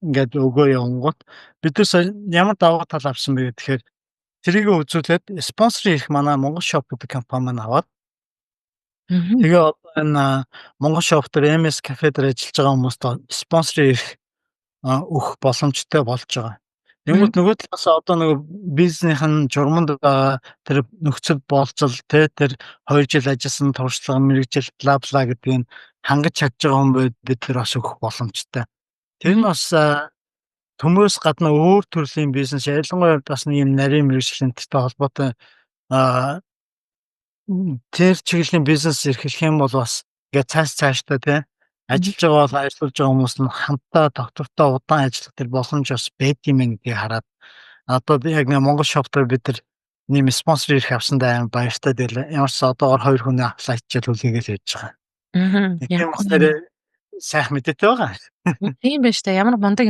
ингээд өгөө явангууд бид нар ямар давуу тал авсан бэ гэхээр тэрийг үзүүлээд спонсор ирэх манай Монгол Shop гэдэг компани маань аваад тэгээ одоо энэ Монгол Shop дээр MS Cafe дээр ажиллаж байгаа хүмүүст спонсор ирэх өгөх боломжтой болж байгаа. Тэнгүүт нөгөө талаас одоо нөгөө бизнесийн журманд байгаа тэр нөхцөл болцол тэр 2 жил ажилласан туршлага мэргэжил бла бла гэдгийг хангаж чадж байгаа хүн бид тэр бас өгөх боломжтой. Тэр нь бас төмөөс гадна өөр төрлийн бизнес ялангуяа бас нэг юм нарийн мэргэжлэнтэй холбоотой тэр чиглэлийн бизнес эрхлэх юм бол бас ингээд цаашдаа тий ажиллаж байгаа бол ажиллаж байгаа хүмүүс нь хамтдаа доктортой удаан ажиллах тэр боломж бас байд юм гэдгийг хараад одоо яг нэг Монгол Shop дээр бид нар нэм спонсор ирэх авсандаа амар баяртай дээ. Ямар ч одоогоор 2 хүний аплай хийчихэл үлээгээл явж байгаа. Тийм бас нэр сайхан мэдээтэй байгаа. Тийм байна шүү дээ. Ямар мундаг